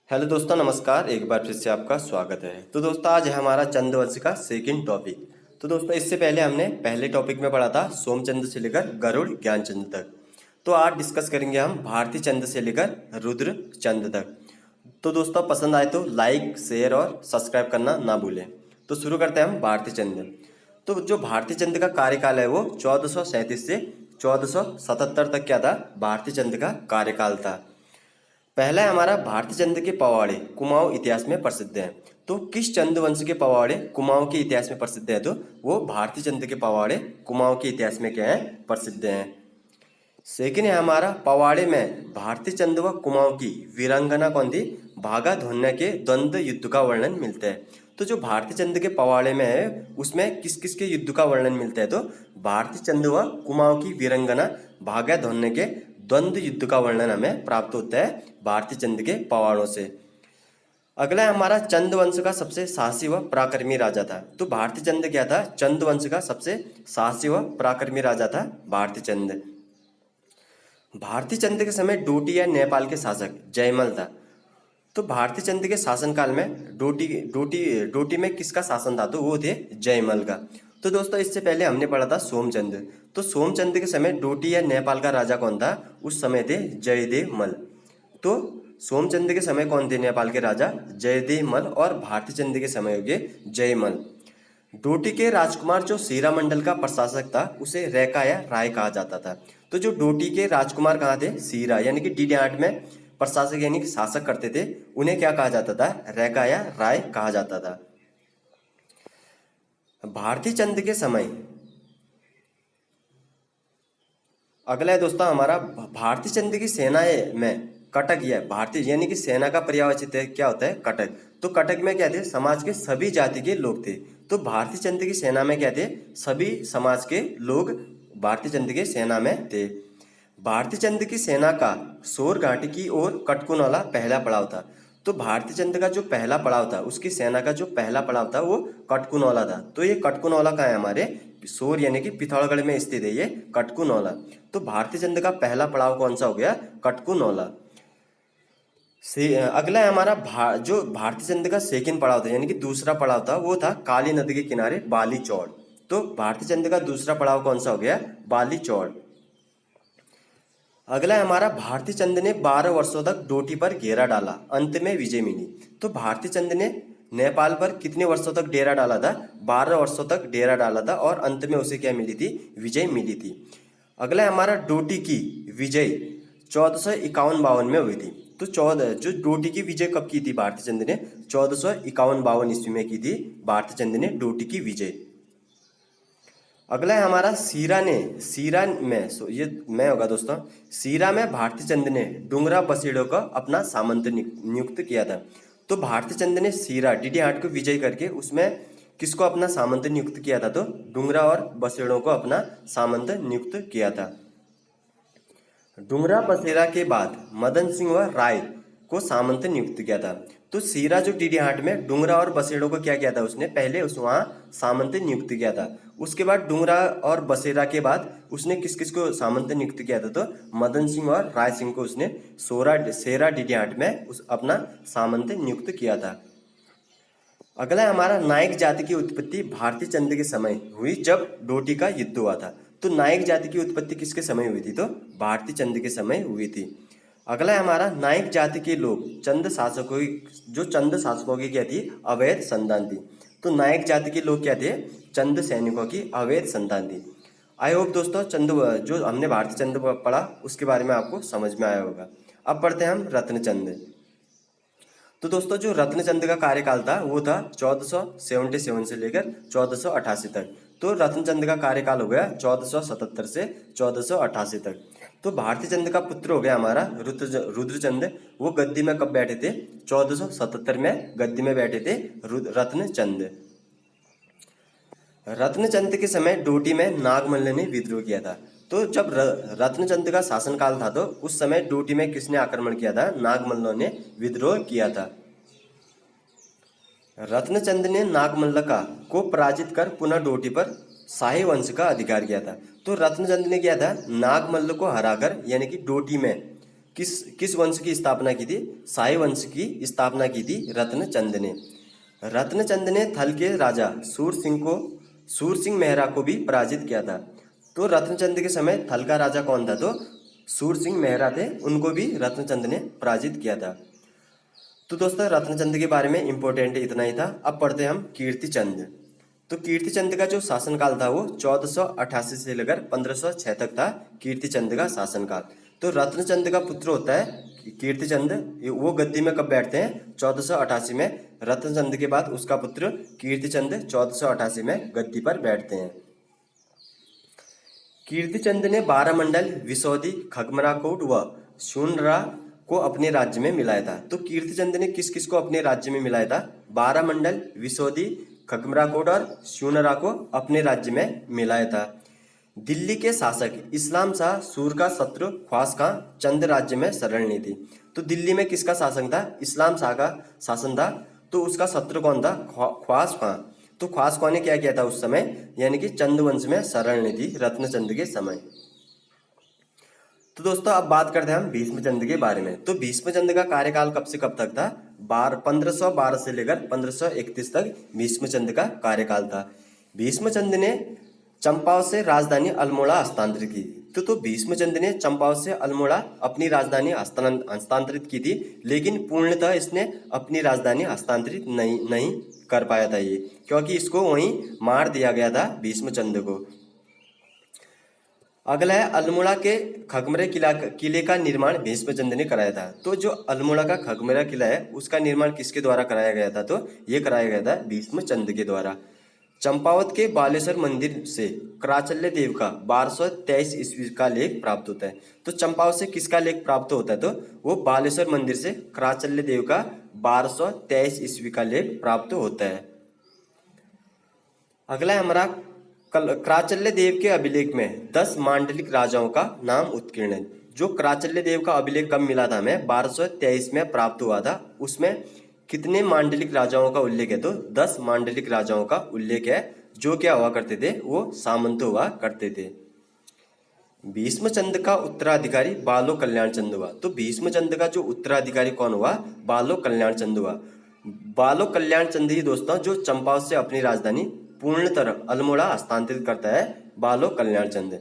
Hello दोस्तों, नमस्कार। एक बार फिर से आपका स्वागत है। तो दोस्तों, आज है हमारा चंद्रवंश का सेकंड टॉपिक। तो दोस्तों, इससे पहले हमने पहले टॉपिक में पढ़ा था सोमचंद्र से लेकर गरुड़ ज्ञानचंद तक। तो आज डिस्कस करेंगे हम भारती चंद्र से लेकर रुद्र चंद तक। तो दोस्तों, पसंद आए तो लाइक, शेयर और सब्सक्राइब करना ना भूलें। तो शुरू करते हैं हम भारती चंद्र। तो जो भारती चंद्र का कार्यकाल है वो 1437 से 1477 तक क्या था, भारती चंद्र का कार्यकाल था। पहला है हमारा भारती चंद्र के पवाड़े कुमाऊं इतिहास में प्रसिद्ध हैं। तो किस चंद्र वंश के पवाड़े कुमाऊं के इतिहास में प्रसिद्ध है, तो वो भारती चंद्र के पवाड़े कुमाऊं के इतिहास में क्या है, प्रसिद्ध हैं। सेकंड है हमारा पवाड़े में भारती चंद्र व कुमाऊं की वीरांगना कौन थी, भागा धोन्य के द्वंद्व युद्ध का वर्णन मिलता है। तो जो भारती चंद्र के पवाड़े में है उसमें किस किस के युद्ध का वर्णन मिलता है, तो भारती चंद्र व कुमाऊं की वीरांगना भागा धोन्य के द्वंद्व युद्ध का वर्णन हमें प्राप्त होता है भारती चंद्र के पवाड़ों से। अगला है हमारा चंद वंश का सबसे साहसी व पराक्रमी राजा था। तो भारती चंद्र क्या था, चंद वंश का सबसे साहसी व पराक्रमी राजा था भारती चंद्र। भारती चंद्र के समय डोटी या नेपाल के शासक जयमल था। तो भारती चंद्र के शासनकाल में डोटी डोटी डोटी में किसका शासन था, तो वो थे जयमल का। तो दोस्तों, इससे पहले हमने पढ़ा था सोमचंद्र। तो सोमचंद्र के समय डोटी या नेपाल का राजा कौन था, उस समय थे जयदेव मल। तो सोमचंद्र के समय कौन थे नेपाल के राजा, जयदेव मल। और भारती चंद्र के समय हो गए जयमल। डोटी के राजकुमार जो सीरा मंडल का प्रशासक था उसे रैका या राय कहा जाता था। तो जो डोटी के राजकुमार कहाँ थे, सीरा यानी कि डीडी8 में प्रशासक यानी कि शासक करते थे, उन्हें क्या कहा जाता था, रैका या राय कहा जाता था। भारती चंद्र के समय अगला है दोस्तों हमारा भारती चंद्र की सेनाएं में कटक या भारतीय यानी कि सेना का पर्यायवाची क्या होता है, कटक। तो कटक में क्या थे, समाज के सभी जाति के लोग थे। तो भारती चंद्र की सेना में क्या थे, सभी समाज के लोग भारती चंद्र के सेना में थे। भारती चंद्र की सेना का सोर घाटी की ओर कटकुनौला पहला पड़ाव था। तो भारती चंद्र का जो पहला पड़ाव था, उसकी सेना का जो पहला पड़ाव था वो कटकुनौला था। तो ये कटकुनौला कहाँ है, हमारे सोर यानी कि पिथौरागढ़ में स्थित है ये कटकुनौला। तो भारती चंद्र का पहला पड़ाव कौन सा हो गया, कटकुनौला से। अगला है हमारा जो भारती चंद्र का सेकंड पड़ाव था यानी कि दूसरा पड़ाव था, वो था काली नदी के किनारे बाली चौड़। तो भारती चंद्र का दूसरा पड़ाव कौन सा हो गया, बाली चौड़। अगला है हमारा भारती चंद्र ने 12 वर्षों तक डोटी पर घेरा डाला, अंत में विजय मिली। तो भारती चंद्र ने नेपाल पर कितने वर्षों तक डेरा डाला था, 12 वर्षों तक डेरा डाला था और अंत में उसे क्या मिली थी, विजय मिली थी। अगला है हमारा डोटी की विजय 1451-52 में हुई थी। तो जो डोटी की विजय कब की थी भारती चंद्र ने, 1451-52 ईस्वी में की थी भारती चंद्र ने डोटी की विजय। अगला है हमारा सीरा में ये मैं होगा दोस्तों, सीरा में भारती चंद्र ने डुंगरा बसेड़ों का अपना सामंत नियुक्त किया था। तो भारती चंद्र ने सीरा डीडी8 को विजय करके उसमें किसको अपना सामंत नियुक्त किया था, तो डुंगरा और बसेड़ों को अपना सामंत नियुक्त किया था। डुंगरा बसेरा के बाद मदन सिंह व राय को सामंत नियुक्त किया था। तो सीरा जो डीडी8 में डुंगरा और बसेड़ों को क्या किया था, उसने पहले उस वहाँ सामंत नियुक्त किया था। उसके बाद डुंगरा और बसेरा के बाद उसने किस किस को सामंत नियुक्त किया था, तो मदन सिंह और राय सिंह को उसने सेरा डीडी8 में अपना सामंत नियुक्त किया था। अगला है हमारा नायक जाति की उत्पत्ति भारती चंद्र के समय हुई जब डोटी का युद्ध हुआ था। तो नायक जाति की उत्पत्ति किसके समय हुई थी, तो भारती चंद्र के समय हुई थी। अगला है हमारा नायक जाति के लोग चंद शासकों की जो चंद शासकों की क्या थी, अवैध संतान थी। तो नायक जाति के लोग क्या थे, चंद सैनिकों की अवैध संतान थी। आई होप दोस्तों चंद जो हमने भारती चंद्र पढ़ा उसके बारे में आपको समझ में आया होगा। अब पढ़ते हैं हम रत्नचंद। तो दोस्तों, जो रत्नचंद का कार्यकाल था वो था 1477 से लेकर 1488 तक। तो रत्नचंद का कार्यकाल हो गया 1477 से 1488 तक। तो भारती चंद का पुत्र हो गया हमारा रुद्रचंद। वो गद्दी में कब बैठे थे, 1477 में गद्दी में बैठे थे रत्नचंद। रत्नचंद के समय डोटी में नागमल्ल ने विद्रोह किया था। तो जब रत्नचंद का शासनकाल था तो उस समय डोटी में किसने आक्रमण किया था, नागमल्लों ने विद्रोह किया था। रत्नचंद ने नागमल्ल को पराजित कर पुनः डोटी पर शाही वंश का अधिकार किया था। तो रत्नचंद ने किया था, नागमल्ल को हराकर यानी कि डोटी में किस वंश की स्थापना की थी? शाही वंश की स्थापना की थी रत्नचंद ने। रत्नचंद ने थल के राजा सूरसिंह मेहरा को भी पराजित किया था। तो रत्नचंद के समय थल का राजा कौन था? तो सूरसिंह मेहरा थे, उनको भी रत्नचंद ने पराजित किया था। तो दोस्तों रत्नचंद के बारे में इंपॉर्टेंट इतना ही था। अब पढ़ते हैं हम कीर्तिचंद। तो कीर्तिचंद का जो शासनकाल था वो 1488 से लेकर 1506 तक था कीर्तिचंद का शासनकाल। तो रत्नचंद का पुत्र होता है कीर्तिचंद, वो गद्दी में कब बैठते हैं? 1488 में। रत्नचंद के बाद उसका पुत्र कीर्तिचंद 1488 में गद्दी पर बैठते हैं। कीर्तिचंद ने 12 मंडल विशोधी, खगमराकोट व शूनरा को अपने राज्य में मिलाया था। तो कीर्तिचंद ने किस किस को अपने राज्य में मिलाया था? 12 मंडल विशोधी, खगमराकोट और शूनरा को अपने राज्य में मिलाया था। दिल्ली के शासक इस्लाम शाह सूर का शत्रु ख्वास खां चंद राज्य में शरण ली थी। तो दिल्ली में किसका शासन था? इस्लाम शाह का शासन था। तो उसका शत्रु कौन था? ख्वास खां। तो ख्वास खां ने क्या किया था उस समय? यानी कि चंद वंश में शरण ली थी रत्नचंद के समय। तो दोस्तों अब बात करते हैं हम भीष्मचंद के बारे में। तो भीष्मचंद का कार्यकाल कब से कब तक था? 1512 से लेकर 1531 तक भीष्मचंद का कार्यकाल था। भीष्मचंद ने चंपावत से राजधानी अल्मोड़ा हस्तांतरित की। तो भीष्मचंद ने चंपावत से अल्मोड़ा अपनी राजधानी हस्तांतरित की थी, लेकिन पूर्णतः इसने अपनी राजधानी हस्तांतरित नहीं कर पाया था ये, क्योंकि इसको वहीं मार दिया गया था भीष्मचंद को। अगला है अल्मोड़ा के खगमरे किले का निर्माण भीष्मचंद ने कराया था। तो जो अल्मोड़ा का खगमरा किला है उसका निर्माण किसके द्वारा कराया गया था? तो ये कराया गया था भीष्मचंद के द्वारा। चंपावत के बालेश्वर मंदिर से कराचल्य देव का 1223 ईस्वी का लेख प्राप्त होता है। तो चंपावत से किसका लेख प्राप्त होता है? तो वो बालेश्वर मंदिर से कराचल्य देव का 1223 ईस्वी का लेख प्राप्त होता है। अगला है हमारा कराचल्य देव के अभिलेख में 10 मांडलिक राजाओं का नाम उत्कीर्ण है। जो कराचल्य देव का अभिलेख कब मिला था हमें? 1223 में प्राप्त हुआ था। उसमें कितने मांडलिक राजाओं का उल्लेख है? तो 10 मांडलिक राजाओं का उल्लेख है, जो क्या हुआ करते थे? वो सामंत हुआ करते थे। भीष्मचंद का उत्तराधिकारी बालो कल्याण चंद हुआ। तो भीष्मचंद का जो उत्तराधिकारी कौन हुआ? बालो कल्याण चंद हुआ। बालो कल्याण चंद ही दोस्तों जो चंपावत से अपनी राजधानी पूर्णतः अल्मोड़ा हस्तांतरित करता है, बालो कल्याण चंद।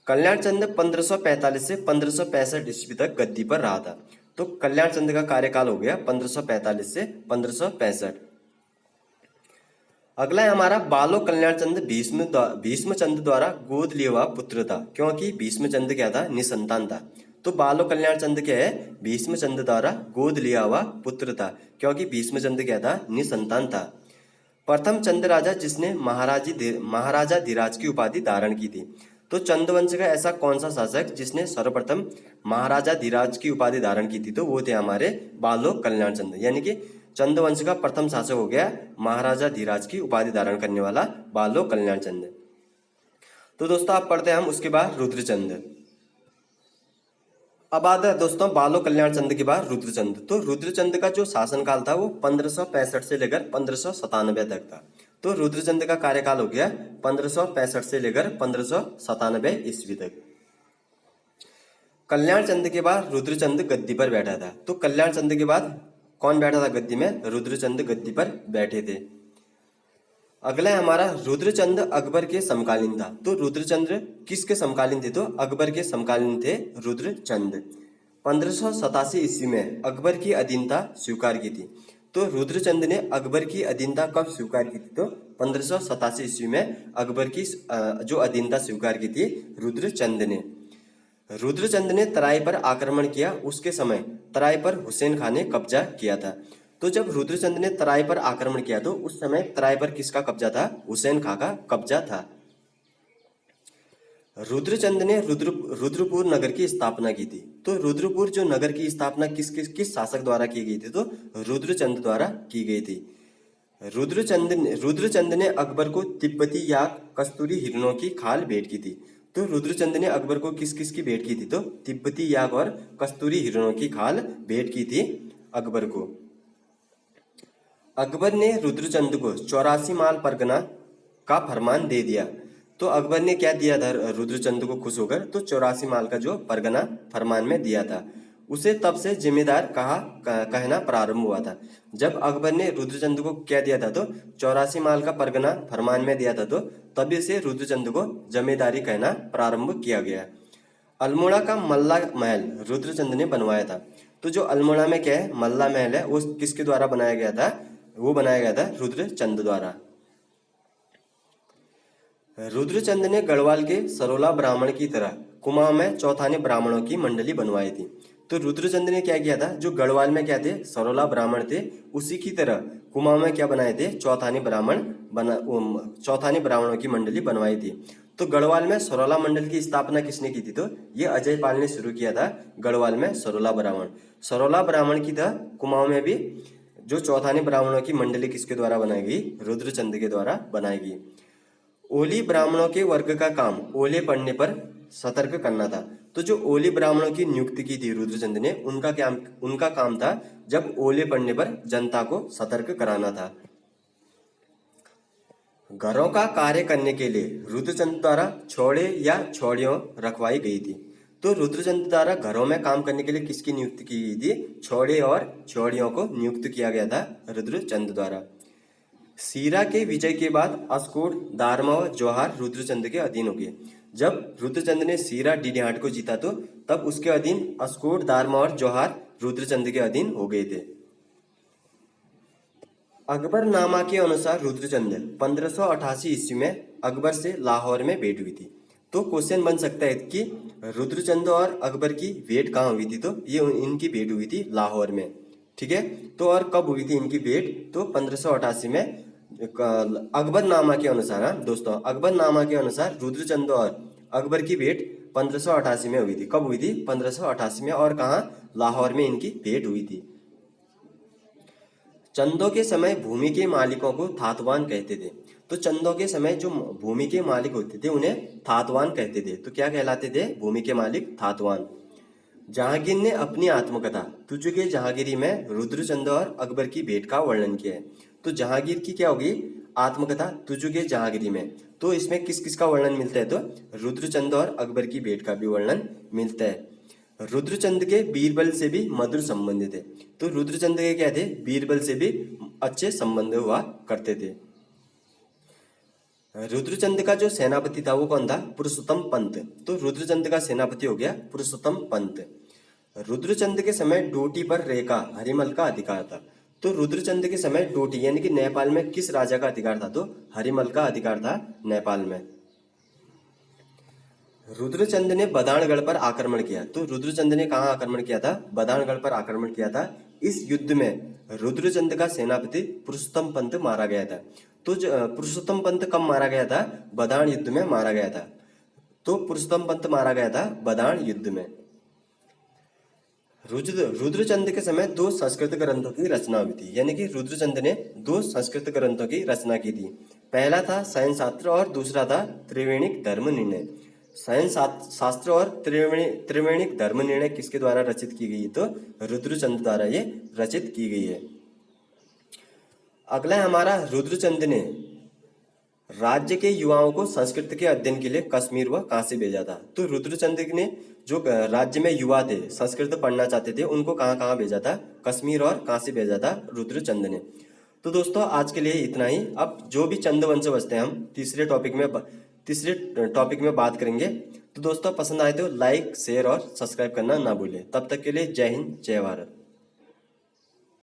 कल्याण चंद 1545 से 1565 ईस्वी तक गद्दी पर रहा था। तो कल्याण चंद का कार्यकाल हो गया 1545 से 1565। अगला है हमारा बालो कल्याण चंद भीष्मचंद द्वारा गोद लिया हुआ पुत्र था, क्योंकि भीष्मचंद क्या था? निसंतान था। तो बालो कल्याण चंद क्या है? भीष्मचंद द्वारा गोद लिया हुआ पुत्र था, क्योंकि भीष्मचंद क्या था? निसंतान था। प्रथम चंद राजा जिसने महाराजा धीराज की उपाधि धारण की थी। तो चंद वंश का ऐसा कौन सा शासक जिसने सर्वप्रथम महाराजा धीराज की उपाधि धारण की थी? तो वो थे हमारे बालो कल्याण चंद। यानी कि चंद वंश का प्रथम शासक हो गया महाराजा धीराज की उपाधि धारण करने वाला बालो कल्याण चंद। तो दोस्तों आप पढ़ते हैं हम उसके बाद रुद्रचंद। अब आता है दोस्तों बालो कल्याण चंद के बाद रुद्रचंद। तो रुद्रचंद का जो शासनकाल था वो 1565 से लेकर 1597 तक था। तो रुद्रचंद का कार्यकाल हो गया 1565 से लेकर 1597 ईस्वी तक। कल्याण चंद के बाद रुद्रचंद गद्दी पर बैठा था। तो कल्याण चंद के बाद कौन बैठा था गद्दी में? रुद्रचंद गद्दी पर बैठे थे। अगला है हमारा रुद्रचंद अकबर के समकालीन था। तो रुद्रचंद किसके समकालीन थे? तो अकबर के समकालीन थे रुद्रचंद। 1587 ईस्वी में अकबर की अधीनता स्वीकार की थी। तो रुद्रचंद ने अकबर की अधीनता कब स्वीकार की थी? तो 1587 ईस्वी में अकबर की जो अधीनता स्वीकार की थी रुद्रचंद ने। रुद्रचंद ने तराई पर आक्रमण किया, उसके समय तराई पर हुसैन खान ने कब्जा किया था। तो जब रुद्रचंद ने तराई पर आक्रमण किया तो उस समय तराई पर किसका कब्जा था? हुसैन खां का कब्जा था। रुद्रचंद ने रुद्रपुर नगर की स्थापना की थी। तो रुद्रपुर जो नगर की स्थापना किस शासक द्वारा की गई थी? तो रुद्रचंद द्वारा की गई थी। रुद्रचंद ने अकबर को तिब्बती याक, कस्तूरी हिरणों की खाल भेंट की थी। तो रुद्रचंद ने अकबर को किस किस की भेंट की थी? तो तिब्बती याक और कस्तूरी हिरणों की खाल भेंट की थी अकबर को। अकबर ने रुद्रचंद को 84 माल परगना का फरमान दे दिया। तो अकबर ने क्या दिया था रुद्रचंद को खुश होकर? तो 84 माल का जो परगना फरमान में दिया था। उसे तब से जिम्मेदार कहना प्रारंभ हुआ था। जब अकबर ने रुद्रचंद को क्या दिया था तो 84 माल का परगना फरमान में दिया था, तो तभी से रुद्रचंद को जमींदारी कहना प्रारंभ किया गया। अल्मोड़ा का मल्ला महल रुद्रचंद ने बनवाया था। तो जो अल्मोड़ा में क्या है, मल्ला महल है, वो किसके द्वारा बनाया गया था? वो बनाया गया था रुद्रचंद द्वारा। रुद्रचंद ने गढ़वाल के सरोला ब्राह्मण की तरह कुमाऊं में चौथाने ब्राह्मणों की मंडली बनवाई थी। तो रुद्रचंद ने क्या किया था, जो गढ़वाल में क्या थे, सरोला ब्राह्मण थे, उसी की तरह कुमाऊं में क्या बनाए थे, चौथाने ब्राह्मणों की मंडली बनवाई थी। तो गढ़वाल में सरोला मंडल की स्थापना किसने की थी? तो ये अजय पाल ने शुरू किया था। गढ़वाल में सरोला ब्राह्मण की तरह कुमाऊं में भी जो चौथाने ब्राह्मणों की मंडली किसके द्वारा बनाई गई? रुद्रचंद के द्वारा बनाई गई। ओली ब्राह्मणों के वर्ग का काम ओले पड़ने पर सतर्क करना था। तो जो ओली ब्राह्मणों की नियुक्ति की थी रुद्रचंद ने, उनका काम था जब ओले पड़ने पर जनता को सतर्क कराना था। घरों का कार्य करने के लिए रुद्रचंद द्वारा छोड़े या छोड़ियों रखवाई गई थी। तो रुद्रचंद द्वारा घरों में काम करने के लिए किसकी नियुक्ति की गई थी? छोड़े और छोड़ियों को नियुक्त किया गया था रुद्रचंद द्वारा। सीरा के विजय के बाद अस्कोट, दारमा और जौहार रुद्रचंद के अधीन हो गए। जब रुद्रचंद ने सीरा डीडीहाट को जीता तो तब उसके अधीन अस्कोट, दारमा और जौहार रुद्रचंद के अधीन हो गए थे। अकबरनामा के अनुसार रुद्रचंद 1588 ईस्वी में अकबर से लाहौर में भेंट हुई थी। तो क्वेश्चन बन सकता है कि रुद्रचंद और अकबर की भेंट कहाँ हुई थी? तो ये इनकी भेंट हुई थी लाहौर में। ठीक है, तो और कब हुई थी इनकी भेंट? तो 1588 में अकबरनामा के अनुसार, हाँ दोस्तों, अकबरनामा के अनुसार रुद्रचंद और अकबर की भेंट 1588 में हुई थी। कब हुई थी? 1588 में। और कहाँ? लाहौर में इनकी भेंट हुई थी। चंदों के समय भूमि के मालिकों को थातवान कहते थे। तो चंदों के समय जो भूमि के मालिक होते थे उन्हें थातवान कहते थे। तो क्या कहलाते थे? भूमि के मालिक थातवान। जहांगीर ने अपनी आत्मकथा तुझके जहांगीरी में रुद्रचंद और अकबर की भेंट का वर्णन किया है। तो जहांगीर की क्या होगी? आत्मकथा तुझके जहांगीरी में। तो इसमें किस किस का वर्णन मिलता है? तो रुद्रचंद और अकबर की भेंट का भी वर्णन मिलता है। रुद्रचंद के बीरबल से भी मधुर संबंध थे। तो रुद्रचंद के क्या थे? बीरबल से भी अच्छे संबंध हुआ करते थे। रुद्रचंद का जो सेनापति था वो कौन था? पुरुषोत्तम पंत। तो रुद्रचंद का सेनापति हो गया पुरुषोत्तम पंत। रुद्रचंद के समय डोटी पर रेखा हरिमल का अधिकार था। तो रुद्रचंद के समय डोटी यानी कि नेपाल में किस राजा का अधिकार था? तो हरिमल का अधिकार था नेपाल में। रुद्रचंद ने बदाणगढ़ पर आक्रमण किया। तो रुद्रचंद ने कहाँ आक्रमण किया था? बदाणगढ़ पर आक्रमण किया था। इस युद्ध में रुद्रचंद का सेनापति पुरुषोत्तम पंत मारा गया था। तो पुरुषोत्तम पंत कब मारा गया था? बदाण युद्ध में मारा गया था। तो पुरुषोत्तम पंत मारा गया था बदाण युद्ध में। रुद्रचंद के समय 2 संस्कृत ग्रंथों की रचना हुई थी। यानी कि रुद्रचंद ने 2 संस्कृत ग्रंथों की रचना की थी। पहला था शयन शास्त्र और दूसरा था त्रिवेणिक धर्म निर्णय। शयन शास्त्र और त्रिवेणिक धर्म निर्णय किसके द्वारा रचित की गई? तो रुद्रचंद द्वारा ये रचित की गई है। अगला है हमारा, रुद्रचंद ने राज्य के युवाओं को संस्कृत के अध्ययन के लिए कश्मीर व काशी भेजा था। तो रुद्रचंद ने जो राज्य में युवा थे, संस्कृत पढ़ना चाहते थे, उनको कहाँ कहाँ भेजा था? कश्मीर और काशी भेजा था रुद्रचंद ने। तो दोस्तों आज के लिए इतना ही। अब जो भी चंद वंश बचते हैं हम तीसरे टॉपिक में बात करेंगे। तो दोस्तों पसंद आए तो लाइक, शेयर और सब्सक्राइब करना ना भूलें। तब तक के लिए जय हिंद, जय भारत।